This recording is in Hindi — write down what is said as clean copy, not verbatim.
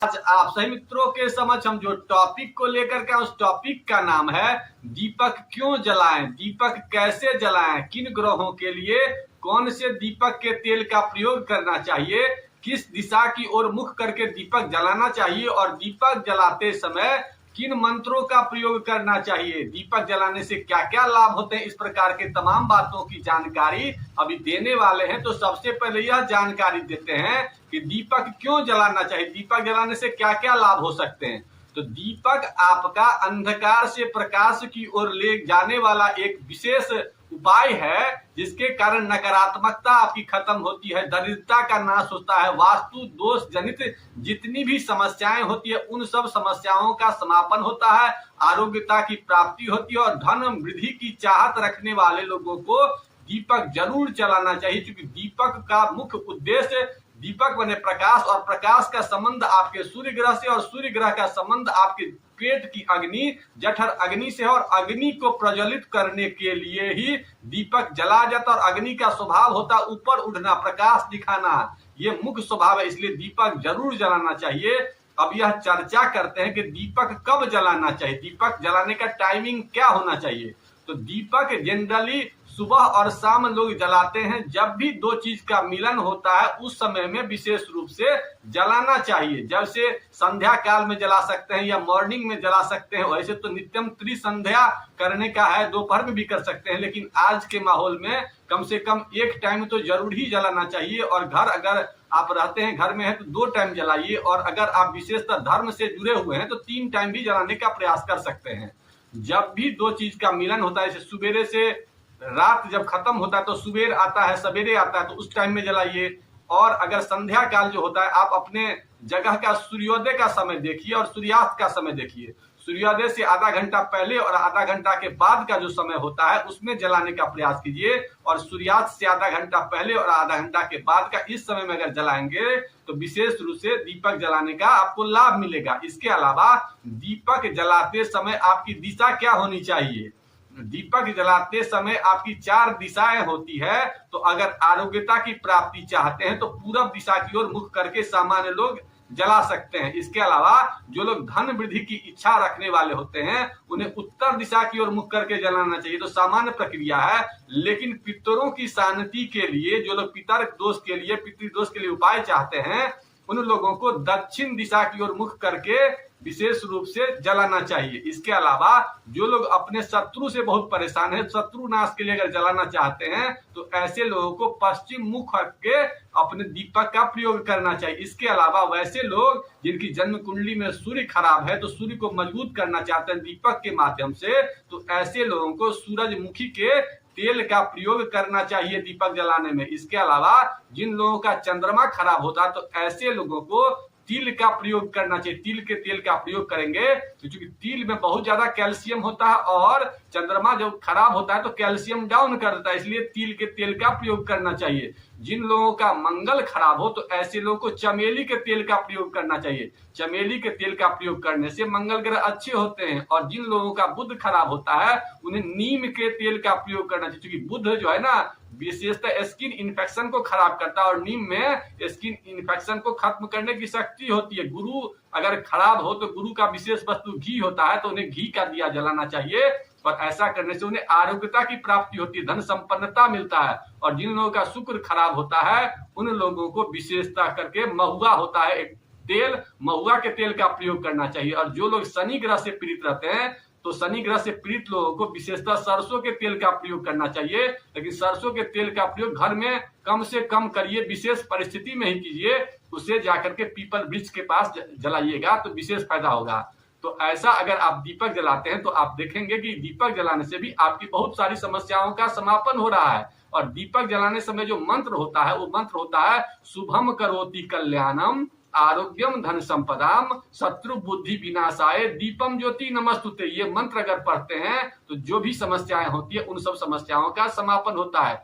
आज आप सही मित्रों के समक्ष हम जो टॉपिक को लेकर के उस टॉपिक का नाम है दीपक क्यों जलाएं, दीपक कैसे जलाएं, किन ग्रहों के लिए कौन से दीपक के तेल का प्रयोग करना चाहिए, किस दिशा की ओर मुख करके दीपक जलाना चाहिए और दीपक जलाते समय किन मंत्रों का प्रयोग करना चाहिए, दीपक जलाने से क्या क्या लाभ होते हैं, इस प्रकार के तमाम बातों की जानकारी अभी देने वाले हैं। तो सबसे पहले यह जानकारी देते हैं कि दीपक क्यों जलाना चाहिए, दीपक जलाने से क्या क्या लाभ हो सकते हैं। तो दीपक आपका अंधकार से प्रकाश की ओर ले जाने वाला एक विशेष उपाय है जिसके कारण नकारात्मकता आपकी खत्म होती है, दरिद्रता का नाश होता है, वास्तु दोष जनित जितनी भी समस्याएं होती है उन सब समस्याओं का समापन होता है, आरोग्यता की प्राप्ति होती है और धन वृद्धि की चाहत रखने वाले लोगों को दीपक जरूर जलाना चाहिए, क्योंकि दीपक का मुख्य उद्देश्य दीपक बने प्रकाश और प्रकाश का संबंध आपके सूर्य ग्रह से और सूर्य ग्रह का संबंध आपके पेट की अग्नि जठर अग्नि से है और अग्नि को प्रज्वलित करने के लिए ही दीपक जला जाता और अग्नि का स्वभाव होता ऊपर उठना, प्रकाश दिखाना, ये मुख्य स्वभाव है, इसलिए दीपक जरूर जलाना चाहिए। अब यह चर्चा करते हैं कि दीपक कब जलाना चाहिए, दीपक जलाने का टाइमिंग क्या होना चाहिए। तो दीपक जनरली सुबह और शाम लोग जलाते हैं, जब भी दो चीज का मिलन होता है उस समय में विशेष रूप से जलाना चाहिए। जब से संध्या काल में जला सकते हैं या मॉर्निंग में जला सकते हैं, वैसे तो नित्यम त्रिसंध्या करने का है, दोपहर में भी कर सकते हैं, लेकिन आज के माहौल में कम से कम एक टाइम तो जरूर ही जलाना चाहिए। और घर अगर आप रहते हैं घर में है तो 2 टाइम जलाइए और अगर आप विशेषतः धर्म से जुड़े हुए हैं तो 3 टाइम भी जलाने का प्रयास कर सकते हैं। जब भी दो चीज का मिलन होता है, जैसे सुबेरे से रात जब खत्म होता है तो सुबेर आता है, सवेरे आता है, तो उस टाइम में जलाइए। और अगर संध्या काल जो होता है आप अपने जगह का सूर्योदय का समय देखिए और सूर्यास्त का समय देखिए। सूर्योदय से आधा घंटा पहले और आधा घंटा के बाद का जो समय होता है उसमें जलाने का प्रयास कीजिए और सूर्यास्त से आधा घंटा पहले और आधा घंटा के बाद का इस समय में अगर जलाएंगे तो विशेष रूप से दीपक जलाने का आपको लाभ मिलेगा। इसके अलावा दीपक जलाते समय आपकी दिशा क्या होनी चाहिए, दीपक जलाते समय आपकी 4 दिशाएं होती है। तो अगर आरोग्यता की प्राप्ति चाहते हैं तो पूरब दिशा की ओर मुख करके सामान्य लोग जला सकते हैं। इसके अलावा जो लोग धन वृद्धि की इच्छा रखने वाले होते हैं उन्हें उत्तर दिशा की ओर मुख करके जलाना चाहिए, तो सामान्य प्रक्रिया है। लेकिन पितरों की शांति के लिए जो लोग पितर दोष के लिए पितृदोष के लिए उपाय चाहते हैं उन लोगों को दक्षिण दिशा की ओर मुख करके विशेष रूप से जलाना चाहिए। इसके अलावा जो लोग अपने शत्रु से बहुत परेशान है, शत्रु नाश के लिए अगर जलाना चाहते हैं तो ऐसे लोगों को पश्चिम मुख करके अपने दीपक का प्रयोग करना चाहिए। इसके अलावा वैसे लोग जिनकी जन्म कुंडली में सूर्य खराब है तो सूर्य को मजबूत करना चाहते हैं दीपक के माध्यम से, तो ऐसे लोगों को सूरजमुखी के तेल का प्रयोग करना चाहिए दीपक जलाने में। इसके अलावा जिन लोगों का चंद्रमा खराब होता है तो ऐसे लोगों को तिल का प्रयोग करना चाहिए, तिल के तेल का प्रयोग करेंगे तो क्योंकि तिल में बहुत ज्यादा कैल्शियम होता है और चंद्रमा जब खराब होता है तो कैल्शियम डाउन कर देता है, इसलिए तिल के तेल का प्रयोग करना चाहिए। जिन लोगों का मंगल खराब हो तो ऐसे लोगों को चमेली के तेल का प्रयोग करना चाहिए, चमेली के तेल का प्रयोग करने से मंगल ग्रह अच्छे होते हैं। और जिन लोगों का बुध खराब होता है उन्हें नीम के तेल का प्रयोग करना चाहिए, क्योंकि बुध जो है ना विशेषतः स्किन इन्फेक्शन को खराब करता है और नीम में स्किन इन्फेक्शन को खत्म करने की शक्ति होती है। गुरु अगर खराब हो तो गुरु का विशेष वस्तु घी होता है तो उन्हें घी का दिया जलाना चाहिए और ऐसा करने से उन्हें आरोग्यता की प्राप्ति होती है, धन संपन्नता मिलता है। और जिन लोगों का शुक्र खराब होता है उन लोगों को विशेषता करके महुआ होता है एक तेल, महुआ के तेल का प्रयोग करना चाहिए। और जो लोग शनि ग्रह से पीड़ित रहते हैं तो शनि ग्रह से पीड़ित लोगों को विशेषतः सरसों के तेल का प्रयोग करना चाहिए, लेकिन सरसों के तेल का प्रयोग घर में कम से कम करिए, विशेष परिस्थिति में ही कीजिए, उसे जाकर के पीपल वृक्ष के पास जलाइएगा तो विशेष फायदा होगा। तो ऐसा अगर आप दीपक जलाते हैं तो आप देखेंगे कि दीपक जलाने से भी आपकी बहुत सारी समस्याओं का समापन हो रहा है। और दीपक जलाने समय जो मंत्र होता है वो मंत्र होता है शुभम करोति कल्याणम आरोग्यम धन संपदाम शत्रु बुद्धि विनाशाय दीपम ज्योति नमस्तुते। ये मंत्र अगर पढ़ते हैं तो जो भी समस्याएं होती है उन सब समस्याओं का समापन होता है।